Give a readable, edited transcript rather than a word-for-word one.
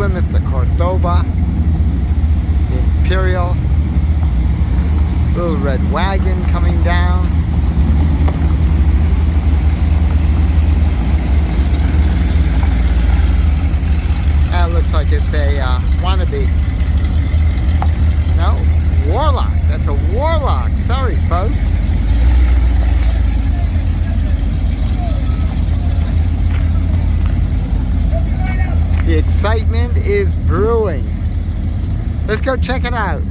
Plymouth, the Cordoba, the Imperial, little red wagon coming down. That looks like it's a wannabe. No, Warlock. That's a Warlock. Sorry, folks. The excitement is brewing. Let's go check it out.